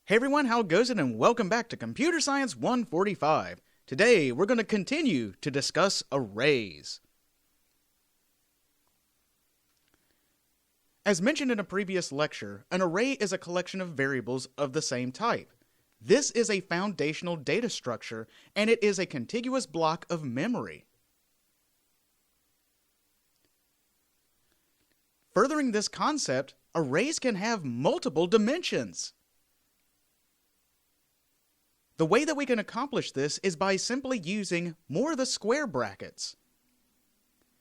Hey everyone, how goes it? And welcome back to Computer Science 145. Today, we're going to continue to discuss arrays. As mentioned in a previous lecture, an array is a collection of variables of the same type. This is a foundational data structure, and it is a contiguous block of memory. Furthering this concept, arrays can have multiple dimensions. The way that we can accomplish this is by simply using more of the square brackets.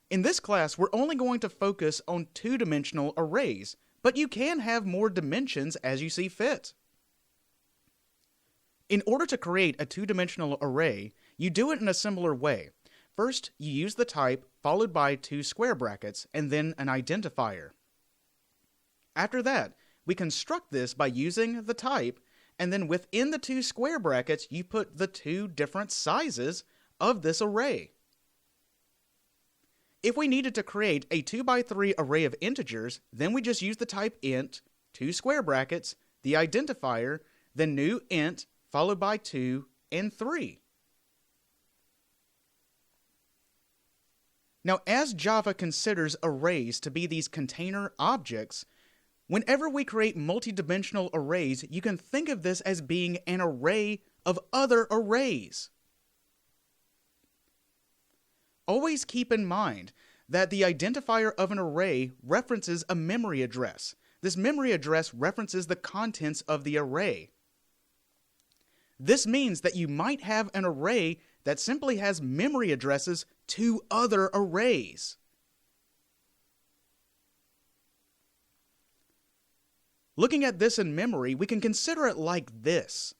In this class, we're only going to focus on two-dimensional arrays, but you can have more dimensions as you see fit. In order to create a two-dimensional array, you do it in a similar way. First, you use the type followed by two square brackets and then an identifier. After that, we construct this by using the type, and then within the two square brackets, you put the two different sizes of this array. If we needed to create a 2x3 array of integers, then we just use the type int, two square brackets, the identifier, then new int, followed by 2 and 3. Now, as Java considers arrays to be these container objects, whenever we create multidimensional arrays, you can think of this as being an array of other arrays. Always keep in mind that the identifier of an array references a memory address. This memory address references the contents of the array. This means that you might have an array that simply has memory addresses to other arrays. Looking at this in memory, we can consider it like this.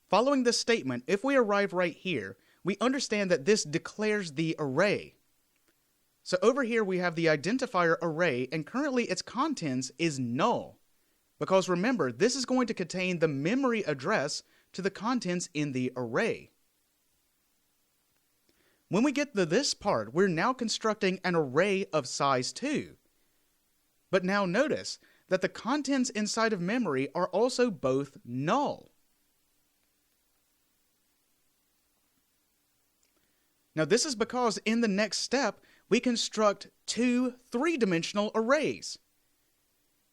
Following this statement, if we arrive right here, we understand that this declares the array. So over here we have the identifier array, and currently its contents is null. Because remember, this is going to contain the memory address to the contents in the array. When we get to this part, we're now constructing an array of size 2. But now notice that the contents inside of memory are also both null. Now this is because in the next step, we construct two three-dimensional arrays.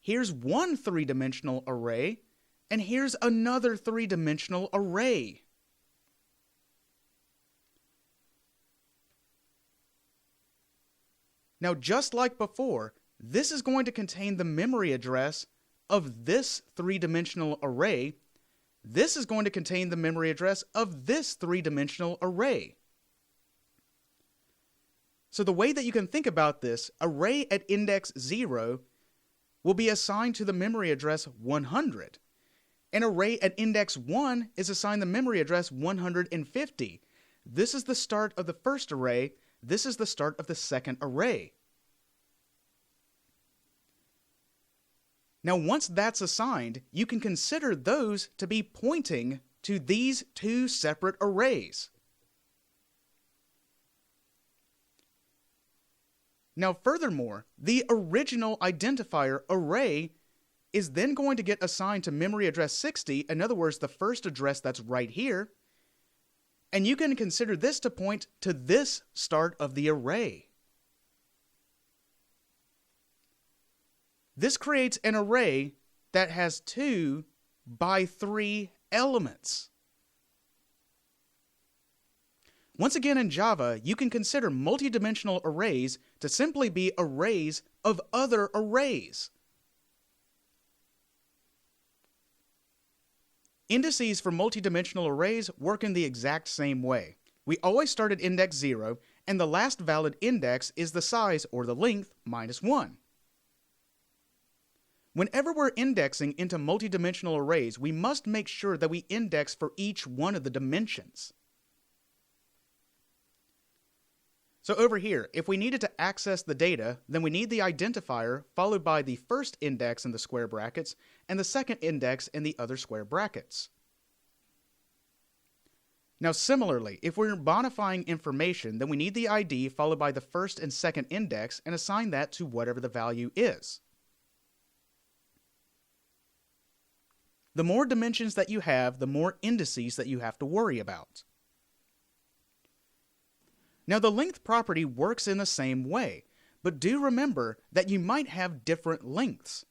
Here's one three-dimensional array, and here's another three-dimensional array. Now just like before, this is going to contain the memory address of this three-dimensional array. This is going to contain the memory address of this three-dimensional array. So the way that you can think about this, array at index 0 will be assigned to the memory address 100. An array at index 1 is assigned the memory address 150. This is the start of the first array. This is the start of the second array. Now, once that's assigned, you can consider those to be pointing to these two separate arrays. Now, furthermore, the original identifier array is then going to get assigned to memory address 60, in other words, the first address that's right here, and you can consider this to point to this start of the array. This creates an array that has 2 by 3 elements. Once again in Java, you can consider multidimensional arrays to simply be arrays of other arrays. Indices for multidimensional arrays work in the exact same way. We always start at index 0, and the last valid index is the size, or the length, minus 1. Whenever we're indexing into multidimensional arrays, we must make sure that we index for each one of the dimensions. So over here, if we needed to access the data, then we need the identifier followed by the first index in the square brackets and the second index in the other square brackets. Now similarly, if we're bonifying information, then we need the ID followed by the first and second index and assign that to whatever the value is. The more dimensions that you have, the more indices that you have to worry about. Now, the length property works in the same way, but do remember that you might have different lengths.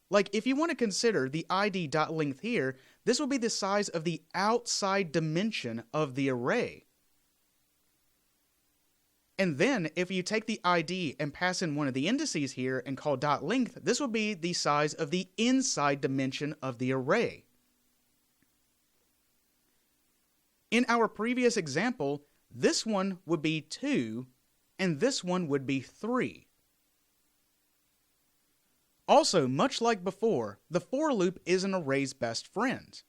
Like, if you want to consider the id.length here, this will be the size of the outside dimension of the array. And then, if you take the id and pass in one of the indices here and call .length, this will be the size of the inside dimension of the array. In our previous example, this one would be 2, and this one would be 3. Also, much like before, the for loop is an array's best friend.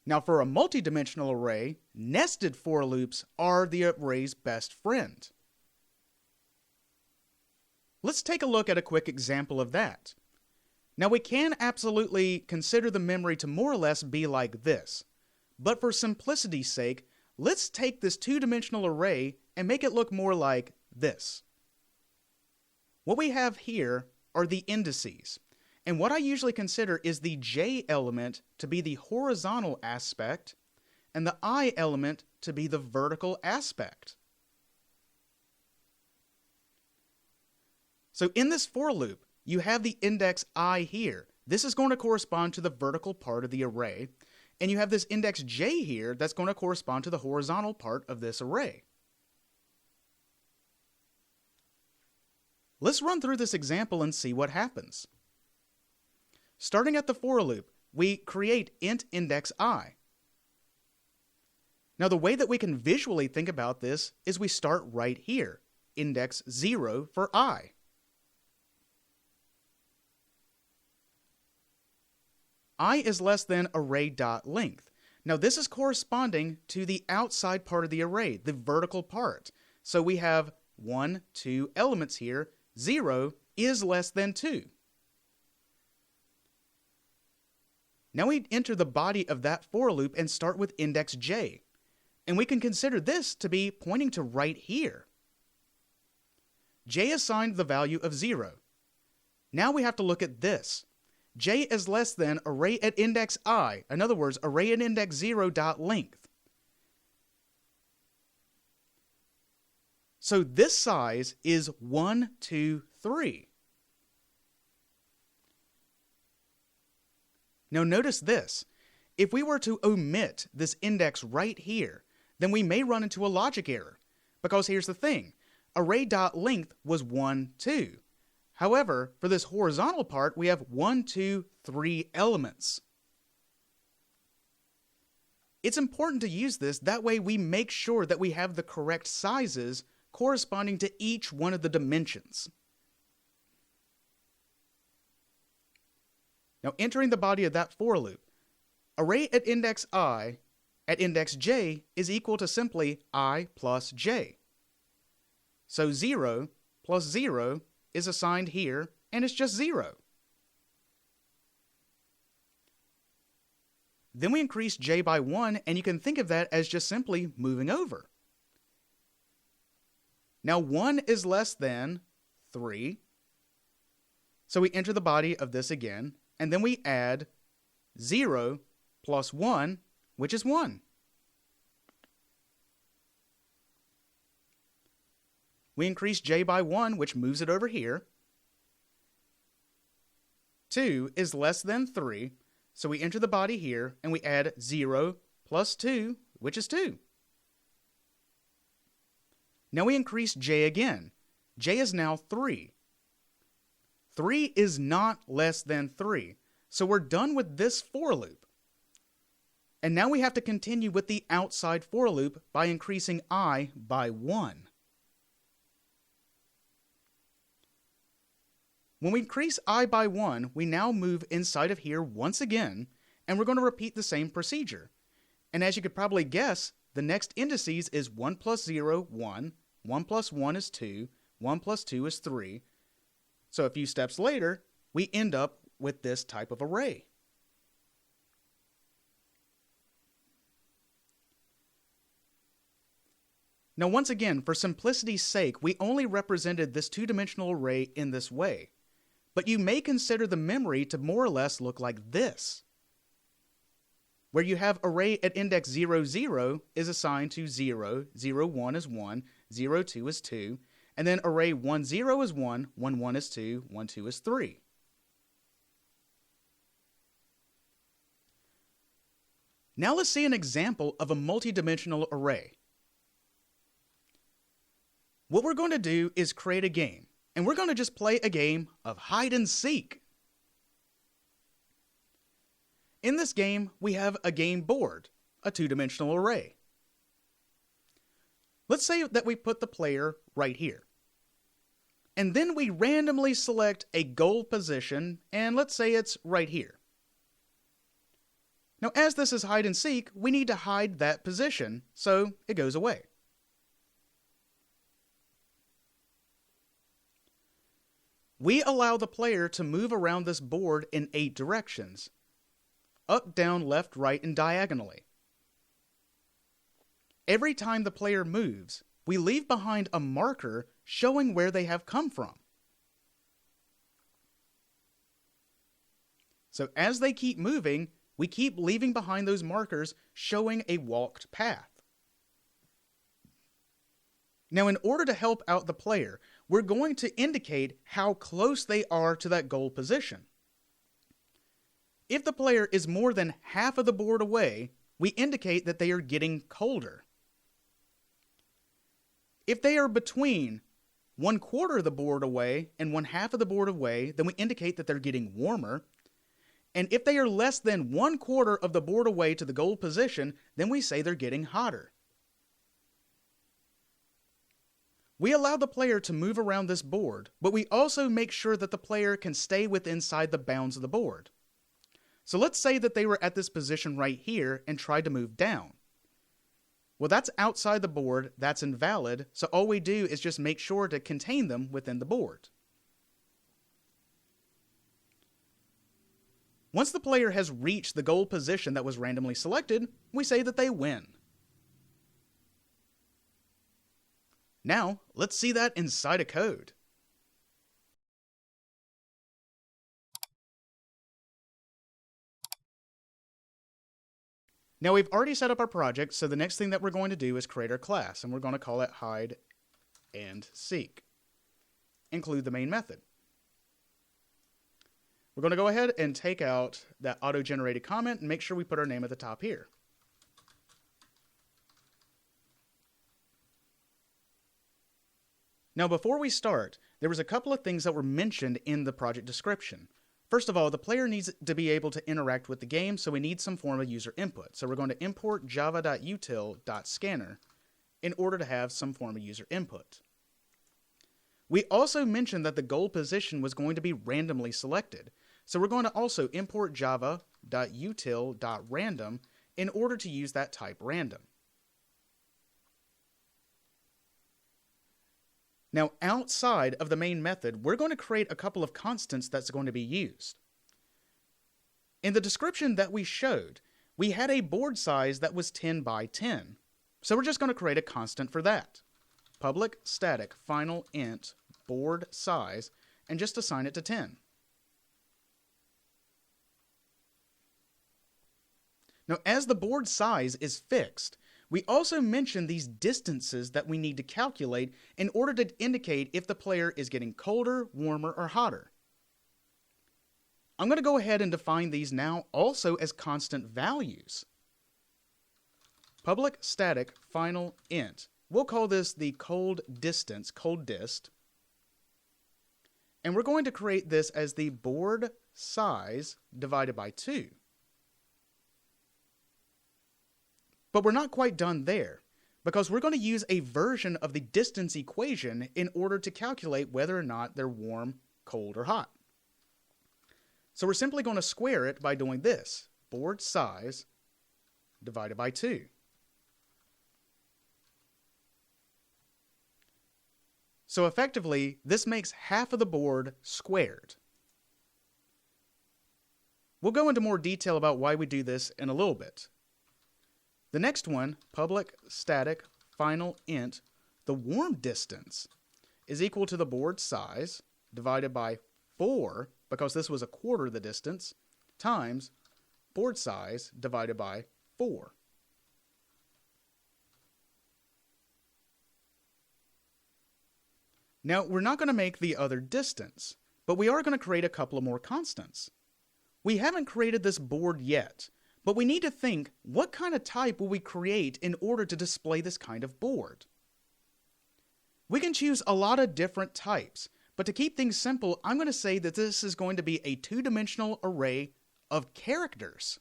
Now, for a multidimensional array, nested for loops are the array's best friend. Let's take a look at a quick example of that. Now, we can absolutely consider the memory to more or less be like this, but for simplicity's sake, let's take this two-dimensional array and make it look more like this. What we have here are the indices, and what I usually consider is the j element to be the horizontal aspect and the I element to be the vertical aspect. So in this for loop, you have the index I here. This is going to correspond to the vertical part of the array, and you have this index j here that's going to correspond to the horizontal part of this array. Let's run through this example and see what happens. Starting at the for loop, we create int index I. Now, the way that we can visually think about this is we start right here, index 0 for I. I is less than array.length. Now, this is corresponding to the outside part of the array, the vertical part. So we have 1, 2 elements here. 0 is less than 2. Now we enter the body of that for loop and start with index j. And we can consider this to be pointing to right here. J assigned the value of 0. Now we have to look at this. J is less than array at index I. In other words, array at index 0.length. So this size is 1, 2, 3. Now notice this. If we were to omit this index right here, then we may run into a logic error. Because here's the thing. Array.length was 1, 2. However, for this horizontal part, we have 1, 2, 3 elements. It's important to use this. That way we make sure that we have the correct sizes corresponding to each one of the dimensions. Now, entering the body of that for loop, array at index I at index j is equal to simply I plus j. So 0 plus 0 is assigned here, and it's just 0. Then we increase j by 1, and you can think of that as just simply moving over. Now 1 is less than 3. So we enter the body of this again, and then we add 0 plus 1, which is 1. We increase j by 1, which moves it over here. 2 is less than 3, so we enter the body here, and we add 0 plus 2, which is 2. Now we increase j again. J is now 3. 3 is not less than 3, so we're done with this for loop. And now we have to continue with the outside for loop by increasing I by 1. When we increase I by 1, we now move inside of here once again, and we're going to repeat the same procedure. And as you could probably guess, the next indices is 1 plus 0, 1, 1 plus 1 is 2, 1 plus 2 is 3. So a few steps later, we end up with this type of array. Now once again, for simplicity's sake, we only represented this two-dimensional array in this way. But you may consider the memory to more or less look like this. where you have array at index 0, 0 is assigned to 0, 0, 1 is 1, 0, 2 is 2, and then array 1, 0 is 1, 1, 1 is 2, 1, 2 is 3. Now let's see an example of a multidimensional array. What we're going to do is create a game, and we're going to just play a game of hide and seek. In this game, we have a game board, a two-dimensional array. Let's say that we put the player right here. And then we randomly select a goal position, and let's say it's right here. Now, as this is hide and seek, we need to hide that position, so it goes away. We allow the player to move around this board in 8 directions: up, down, left, right, and diagonally. Every time the player moves, we leave behind a marker showing where they have come from. So as they keep moving, we keep leaving behind those markers showing a walked path. Now, in order to help out the player, we're going to indicate how close they are to that goal position. If the player is more than half of the board away, we indicate that they are getting colder. If they are between 1/4 of the board away and 1/2 of the board away, then we indicate that they're getting warmer. And if they are less than 1/4 of the board away to the goal position, then we say they're getting hotter. We allow the player to move around this board, but we also make sure that the player can stay inside the bounds of the board. So let's say that they were at this position right here and tried to move down. Well, that's outside the board, that's invalid, so all we do is just make sure to contain them within the board. Once the player has reached the goal position that was randomly selected, we say that they win. Now, let's see that inside a code. Now we've already set up our project, so the next thing that we're going to do is create our class, and we're going to call it hide and seek. Include the main method. We're going to go ahead and take out that auto-generated comment and make sure we put our name at the top here. Now before we start, there was a couple of things that were mentioned in the project description. First of all, the player needs to be able to interact with the game, so we need some form of user input. So we're going to import java.util.scanner in order to have some form of user input. We also mentioned that the goal position was going to be randomly selected. So we're going to also import java.util.random in order to use that type random. Now, outside of the main method, we're going to create a couple of constants that's going to be used. In the description that we showed, we had a board size that was 10 by 10. So we're just going to create a constant for that. Public static final int board size, and just assign it to 10. Now, as the board size is fixed, we also mention these distances that we need to calculate in order to indicate if the player is getting colder, warmer, or hotter. I'm going to go ahead and define these now also as constant values. Public static final int. We'll call this the cold distance, cold dist. And we're going to create this as the board size divided by 2. But we're not quite done there, because we're going to use a version of the distance equation in order to calculate whether or not they're warm, cold, or hot. So we're simply going to square it by doing this, board size divided by 2. So effectively, this makes half of the board squared. We'll go into more detail about why we do this in a little bit. The next one, public static final int, the warm distance, is equal to the board size divided by 4, because this was 1/4 of the distance, times board size divided by 4. Now, we're not going to make the other distance, but we are going to create a couple of more constants. We haven't created this board yet, but we need to think, what kind of type will we create in order to display this kind of board? We can choose a lot of different types, but to keep things simple, I'm going to say that this is going to be a two-dimensional array of characters.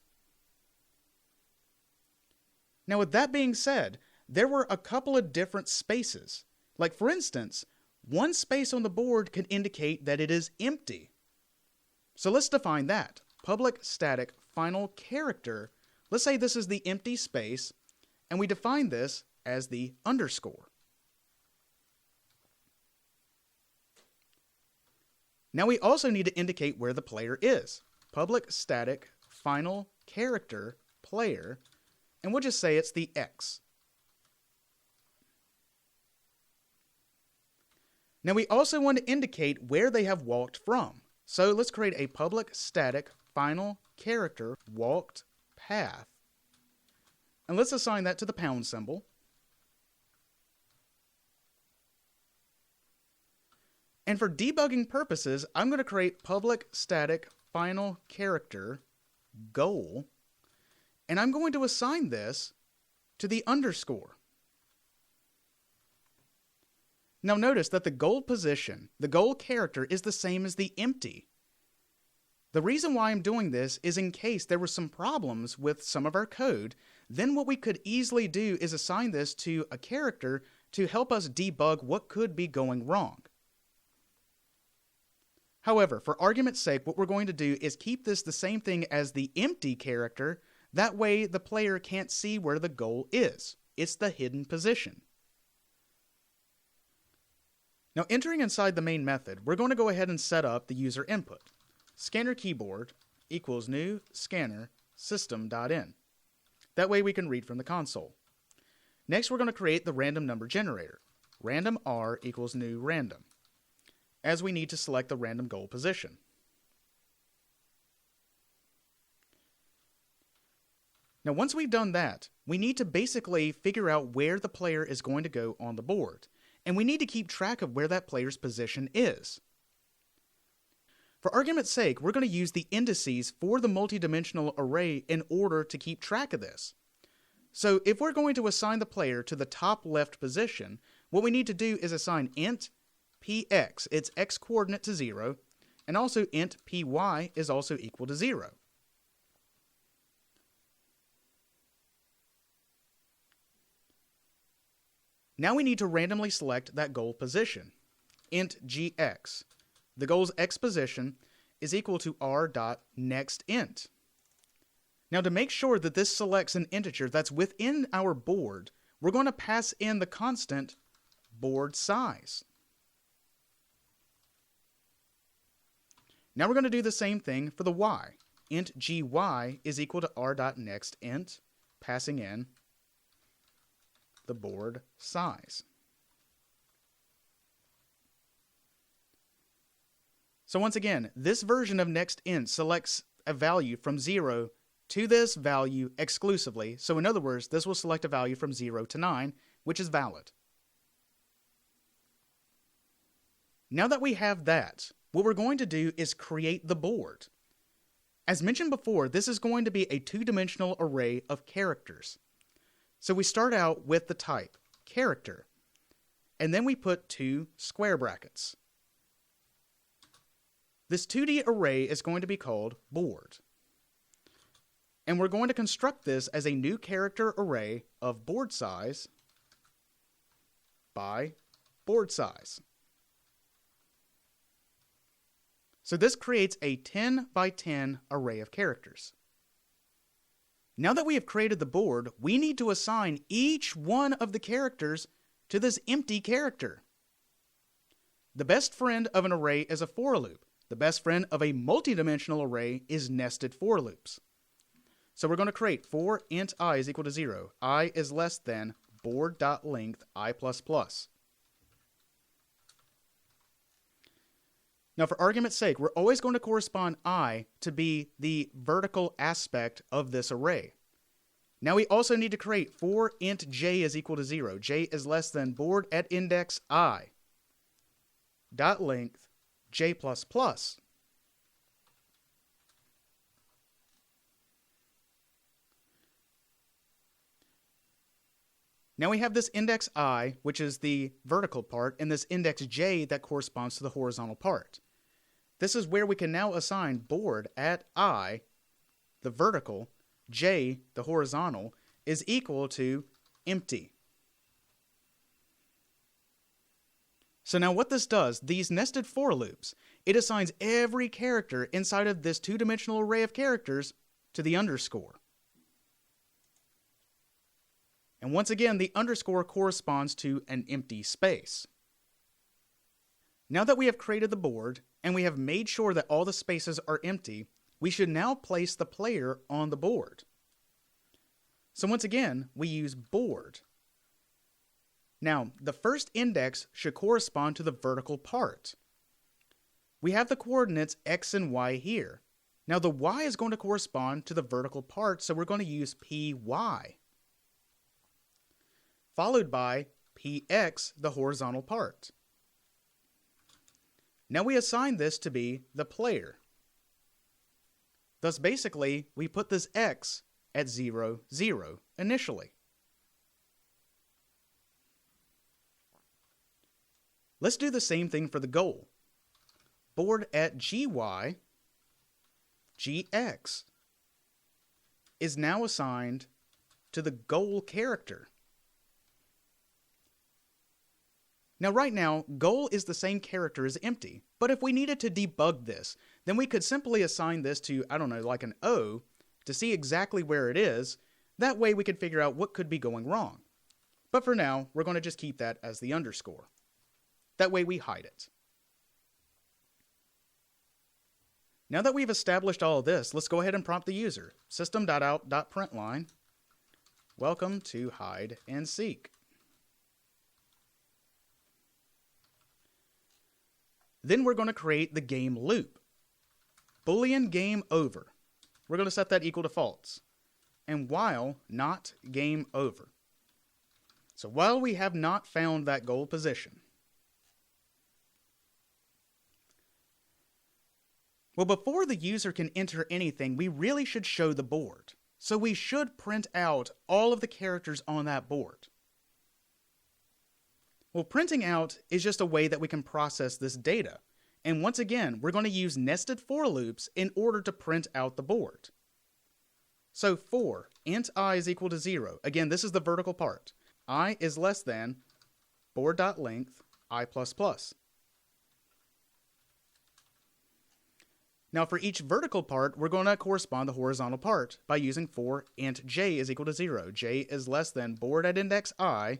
Now, with that being said, there were a couple of different spaces. Like, for instance, one space on the board could indicate that it is empty. So let's define that. Public static final character. Let's say this is the empty space, and we define this as the underscore. Now we also need to indicate where the player is. Public static final character player, and we'll just say it's the X. Now we also want to indicate where they have walked from. So let's create a public static final character walked path. And let's assign that to the pound symbol. And for debugging purposes, I'm going to create public static final character goal. And I'm going to assign this to the underscore. Now notice that the goal position, the goal character, is the same as the empty. The reason why I'm doing this is in case there were some problems with some of our code, then what we could easily do is assign this to a character to help us debug what could be going wrong. However, for argument's sake, what we're going to do is keep this the same thing as the empty character. That way the player can't see where the goal is. It's the hidden position. Now, entering inside the main method, we're going to go ahead and set up the user input. Scanner keyboard equals new scanner system.in. That way we can read from the console. Next, we're going to create the random number generator. Random R equals new random, as we need to select the random goal position. Now, once we've done that, we need to basically figure out where the player is going to go on the board. And we need to keep track of where that player's position is. For argument's sake, we're going to use the indices for the multidimensional array in order to keep track of this. So if we're going to assign the player to the top left position, what we need to do is assign int px, its x coordinate, to 0, and also int py is also equal to 0. Now we need to randomly select that goal position. Int gx. The goal's x position is equal to r.nextInt. Now, to make sure that this selects an integer that's within our board, we're going to pass in the constant board size. Now we're going to do the same thing for the y. Int gy is equal to r.nextInt, passing in the board size. So once again, this version of nextInt selects a value from 0 to this value exclusively. So in other words, this will select a value from 0 to 9, which is valid. Now that we have that, what we're going to do is create the board. As mentioned before, this is going to be a two-dimensional array of characters. So we start out with the type, character, and then we put 2 square brackets. This 2D array is going to be called board. And we're going to construct this as a new character array of board size by board size. So this creates a 10 by 10 array of characters. Now that we have created the board, we need to assign each one of the characters to this empty character. The best friend of an array is a for loop. The best friend of a multidimensional array is nested for loops. So we're going to create for int I is equal to 0. I is less than board.length I++. Now, for argument's sake, we're always going to correspond I to be the vertical aspect of this array. Now we also need to create for int j is equal to 0. J is less than board at index I. Dot length j plus plus. Now we have this index I, which is the vertical part, and this index j that corresponds to the horizontal part. This is where we can now assign board at I, the vertical, j, the horizontal, is equal to empty. So now what this does, these nested for loops, it assigns every character inside of this two-dimensional array of characters to the underscore. And once again, the underscore corresponds to an empty space. Now that we have created the board, and we have made sure that all the spaces are empty, we should now place the player on the board. So once again, we use board. Now, the first index should correspond to the vertical part. We have the coordinates x and y here. Now the y is going to correspond to the vertical part, so we're going to use py. Followed by px, the horizontal part. Now we assign this to be the player. Thus basically, we put this x at 0, 0 initially. Let's do the same thing for the goal. Board at gy, gx is now assigned to the goal character. Now right now, goal is the same character as empty, but if we needed to debug this, then we could simply assign this to, I don't know, like an O, to see exactly where it is. That way we could figure out what could be going wrong. But for now, we're going to just keep that as the underscore. That way we hide it. Now that we've established all of this, let's go ahead and prompt the user. System.out.println, welcome to hide and seek. Then we're going to create the game loop. Boolean game over. We're going to set that equal to false. And while not game over. So while we have not found that goal position. Well, before the user can enter anything, we really should show the board. So we should print out all of the characters on that board. Well, printing out is just a way that we can process this data. And once again, we're going to use nested for loops in order to print out the board. So for int I is equal to 0. Again, this is the vertical part. I is less than board.length I++. Now for each vertical part, we're going to correspond the horizontal part by using for int j is equal to 0. J is less than board at index I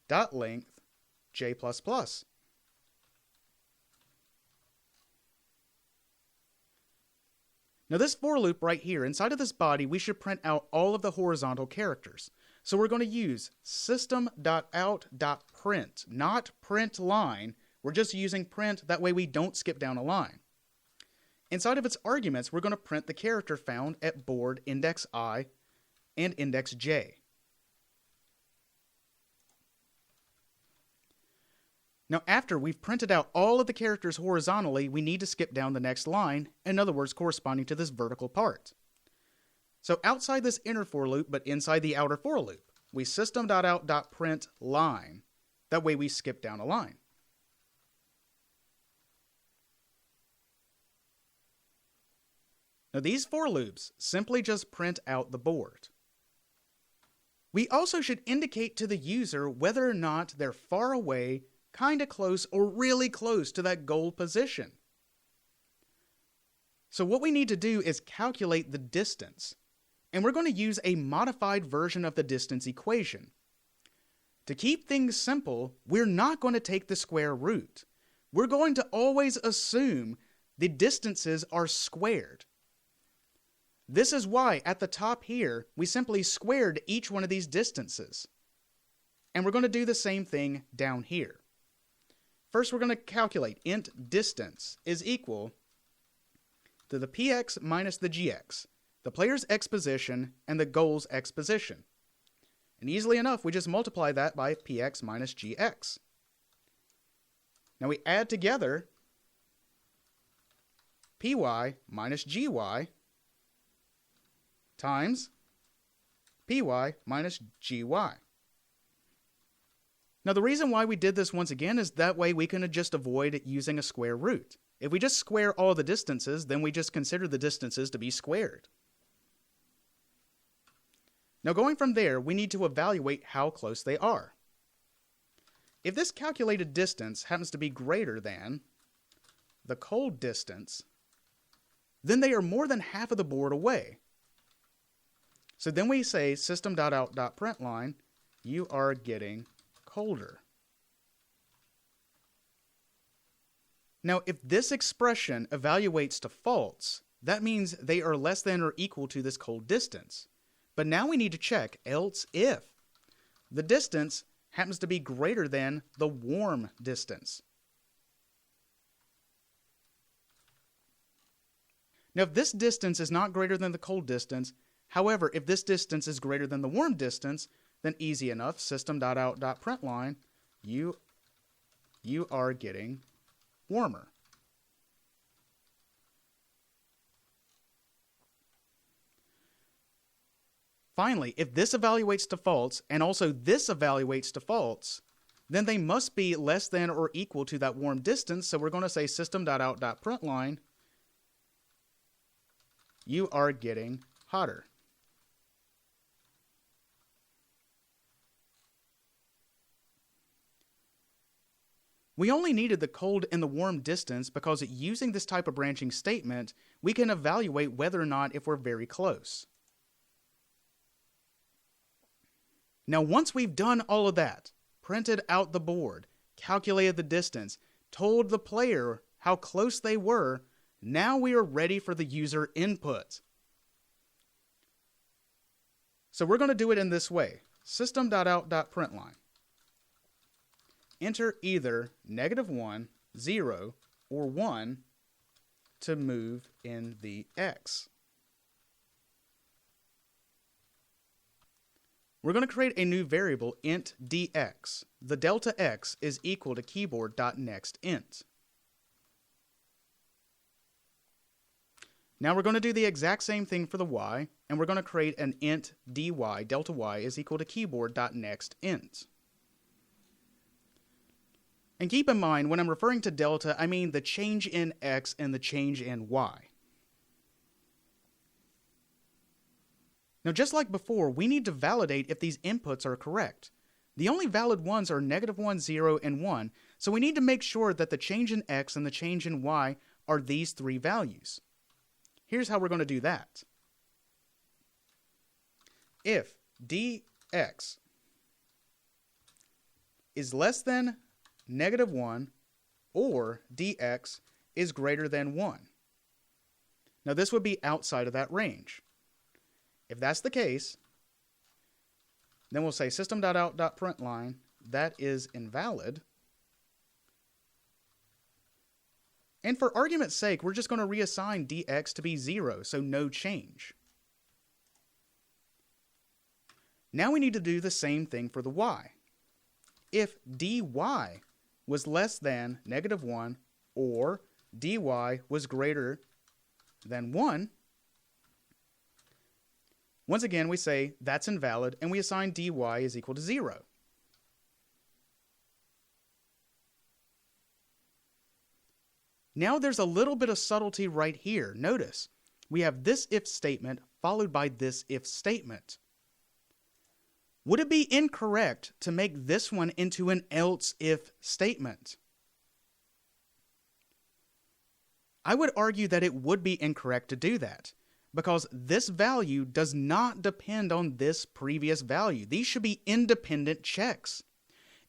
dot length j++. Now this for loop right here, inside of this body, we should print out all of the horizontal characters. So we're going to use system.out.print, not print line. We're just using print, that way we don't skip down a line. Inside of its arguments, we're going to print the character found at board index I and index j. Now after we've printed out all of the characters horizontally, we need to skip down the next line, in other words corresponding to this vertical part. So outside this inner for loop, but inside the outer for loop, we system.out.print line. That way we skip down a line. Now these for loops simply just print out the board. We also should indicate to the user whether or not they're far away, kinda close, or really close to that goal position. So what we need to do is calculate the distance, and we're going to use a modified version of the distance equation. To keep things simple, we're not going to take the square root. We're going to always assume the distances are squared. This is why at the top here, we simply squared each one of these distances. And we're going to do the same thing down here. First, we're going to calculate int distance is equal to the px minus the gx, the player's x position and the goal's x position. And easily enough, we just multiply that by px minus gx. Now we add together py minus gy times py minus gy. Now the reason why we did this once again is that way we can just avoid using a square root. If we just square all the distances, then we just consider the distances to be squared. Now going from there, we need to evaluate how close they are. If this calculated distance happens to be greater than the cold distance, then they are more than half of the board away. So then we say system.out.println, you are getting colder. Now, if this expression evaluates to false, that means they are less than or equal to this cold distance. But now we need to check else if the distance happens to be greater than the warm distance. Now, if this distance is not greater than the cold distance, however, if this distance is greater than the warm distance, then easy enough, system.out.println, you are getting warmer. Finally, if this evaluates to false and also this evaluates to false, then they must be less than or equal to that warm distance. So we're going to say system.out.println, you are getting hotter. We only needed the cold and the warm distance because using this type of branching statement, we can evaluate whether or not if we're very close. Now, once we've done all of that, printed out the board, calculated the distance, told the player how close they were, now we are ready for the user input. So we're going to do it in this way. System.out.println. Enter either -1, 0, or 1 to move in the X. We're going to create a new variable, int dx. The delta x is equal to keyboard.nextInt. Now we're going to do the exact same thing for the y, and we're going to create an int dy, delta y is equal to keyboard.nextInt. And keep in mind, when I'm referring to delta, I mean the change in x and the change in y. Now, just like before, we need to validate if these inputs are correct. The only valid ones are -1, 0, and 1, so we need to make sure that the change in x and the change in y are these three values. Here's how we're going to do that. If dx is less than -1 or dx is greater than 1. Now, this would be outside of that range. If that's the case, then we'll say system.out.println, that is invalid. And for argument's sake, we're just going to reassign dx to be 0, so no change. Now we need to do the same thing for the y. If dy was less than -1 or dy was greater than 1, once again, we say that's invalid, and we assign dy is equal to 0. Now there's a little bit of subtlety right here. Notice, we have this if statement followed by this if statement. Would it be incorrect to make this one into an else if statement? I would argue that it would be incorrect to do that, because this value does not depend on this previous value. These should be independent checks.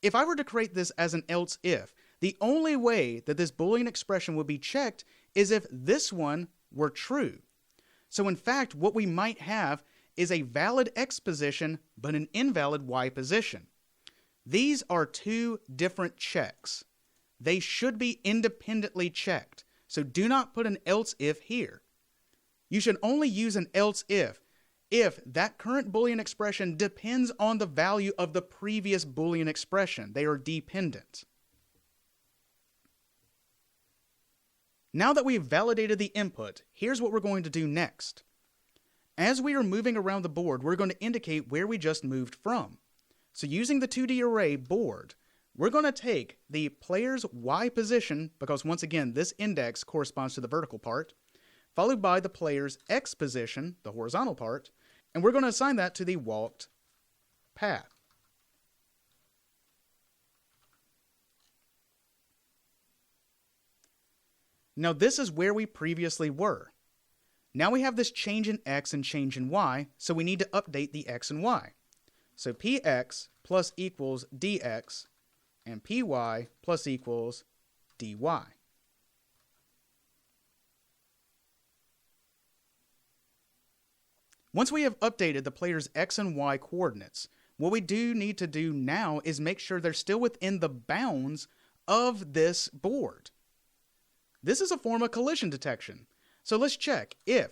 If I were to create this as an else if, the only way that this Boolean expression would be checked is if this one were true. So in fact, what we might have is a valid x position, but an invalid y position. These are two different checks. they should be independently checked. So do not put an else if here. You should only use an else if that current Boolean expression depends on the value of the previous Boolean expression. They are dependent. Now that we've validated the input, here's what we're going to do next. As we are moving around the board, we're going to indicate where we just moved from. So using the 2D array board, we're going to take the player's Y position, because once again, this index corresponds to the vertical part, followed by the player's X position, the horizontal part, and we're going to assign that to the walked path. Now this is where we previously were. Now we have this change in X and change in Y, so we need to update the X and Y. So Px plus equals dx and Py plus equals dy. Once we have updated the player's X and Y coordinates, what we do need to do now is make sure they're still within the bounds of this board. This is a form of collision detection. So let's check. If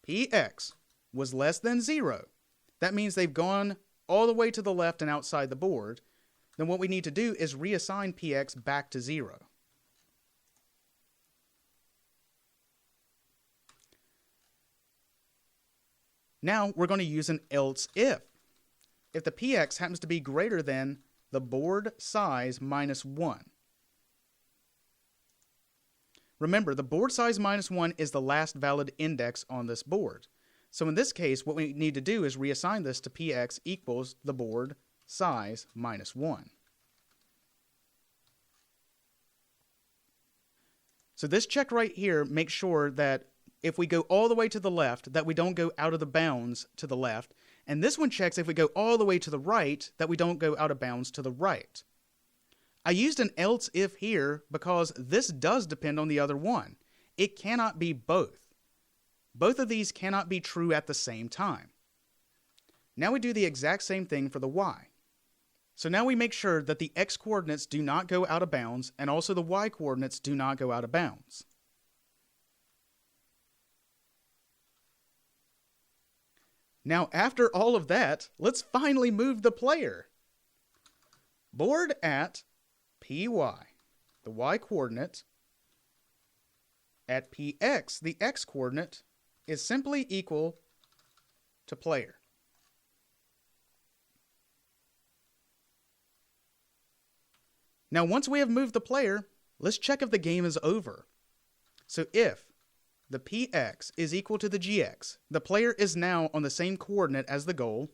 Px was less than 0, that means they've gone all the way to the left and outside the board. Then what we need to do is reassign Px back to 0. Now we're going to use an else if. If the Px happens to be greater than the board size minus 1. Remember, the board size minus 1 is the last valid index on this board. So in this case, what we need to do is reassign this to Px equals the board size minus 1. So this check right here makes sure that if we go all the way to the left, that we don't go out of the bounds to the left. And this one checks if we go all the way to the right, that we don't go out of bounds to the right. I used an else if here because this does depend on the other one. It cannot be both. Both of these cannot be true at the same time. Now we do the exact same thing for the Y. So now we make sure that the X coordinates do not go out of bounds and also the Y coordinates do not go out of bounds. Now after all of that, let's finally move the player. Board at Py, the Y coordinate, at Px, the X coordinate, is simply equal to player. Now once we have moved the player, let's check if the game is over. So if the Px is equal to the Gx, the player is now on the same coordinate as the goal,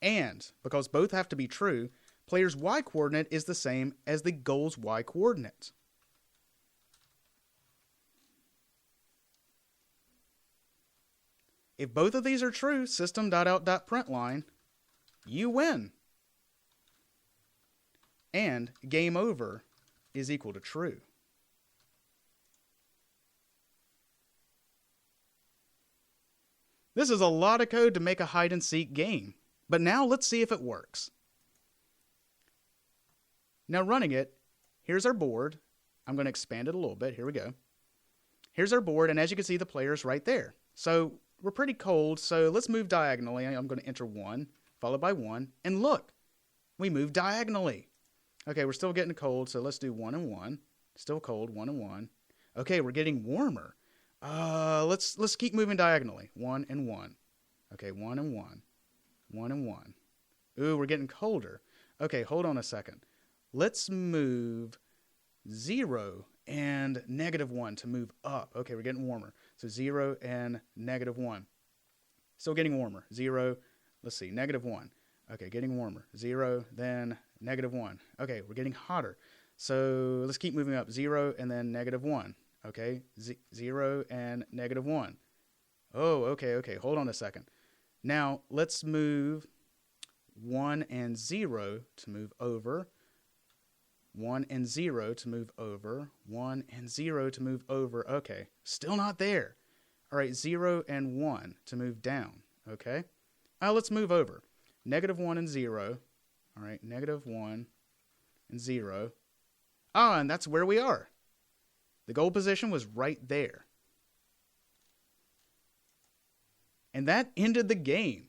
and because both have to be true, player's Y coordinate is the same as the goal's Y coordinate. If both of these are true, system.out.println, you win. And game over is equal to true. This is a lot of code to make a hide-and-seek game, but now let's see if it works. Now running it, here's our board. I'm going to expand it a little bit. Here we go. Here's our board, and as you can see, the player's right there. So we're pretty cold, so let's move diagonally. I'm going to enter 1, followed by 1, and look, we moved diagonally. Okay, we're still getting cold, so let's do 1 and 1. Still cold, 1 and 1. Okay, we're getting warmer. Let's keep moving diagonally. 1 and 1. Okay, 1 and 1. 1 and 1. Ooh, we're getting colder. Okay, hold on a second. Let's move 0 and -1 to move up. Okay, we're getting warmer. So 0 and -1. Still getting warmer. 0, let's see, -1. Okay, getting warmer. 0, then -1. Okay, we're getting hotter. So let's keep moving up. 0 and then -1. Okay, 0 and -1. Oh, okay, hold on a second. Now, let's move 1 and 0 to move over. 1 and 0 to move over. 1 and 0 to move over. Okay, still not there. All right, 0 and 1 to move down. Okay, let's move over. -1 and 0. All right, -1 and 0. And that's where we are. The goal position was right there. And that ended the game.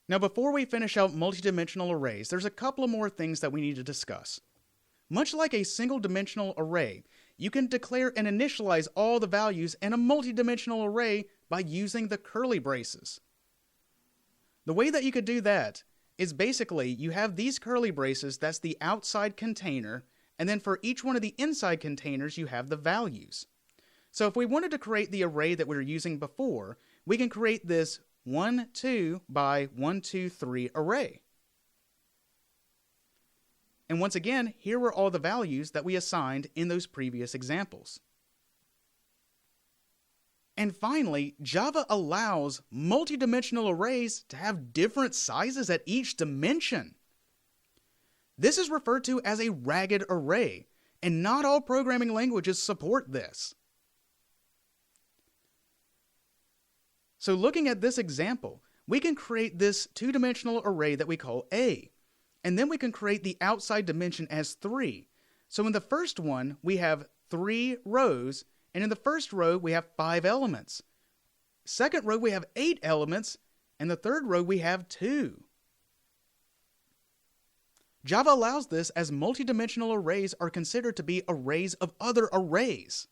Now, before we finish out multidimensional arrays, there's a couple of more things that we need to discuss. Much like a single-dimensional array, you can declare and initialize all the values in a multidimensional array by using the curly braces. The way that you could do that is basically you have these curly braces, that's the outside container, and then for each one of the inside containers you have the values. So if we wanted to create the array that we were using before, we can create this 1, 2 by 1, 2, 3 array. And once again, here were all the values that we assigned in those previous examples. And finally, Java allows multidimensional arrays to have different sizes at each dimension. This is referred to as a ragged array, and not all programming languages support this. So looking at this example, we can create this two-dimensional array that we call A, and then we can create the outside dimension as 3. So in the first one, we have 3 rows, and in the first row, we have 5 elements. Second row, we have 8 elements, and the third row, we have 2. Java allows this as multidimensional arrays are considered to be arrays of other arrays.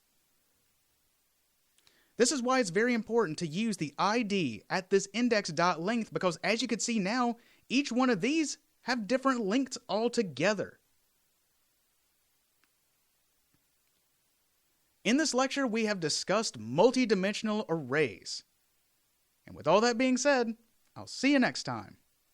This is why it's very important to use the ID at this index.length, because as you can see now, each one of these have different lengths altogether. In this lecture, we have discussed multidimensional arrays. And with all that being said, I'll see you next time.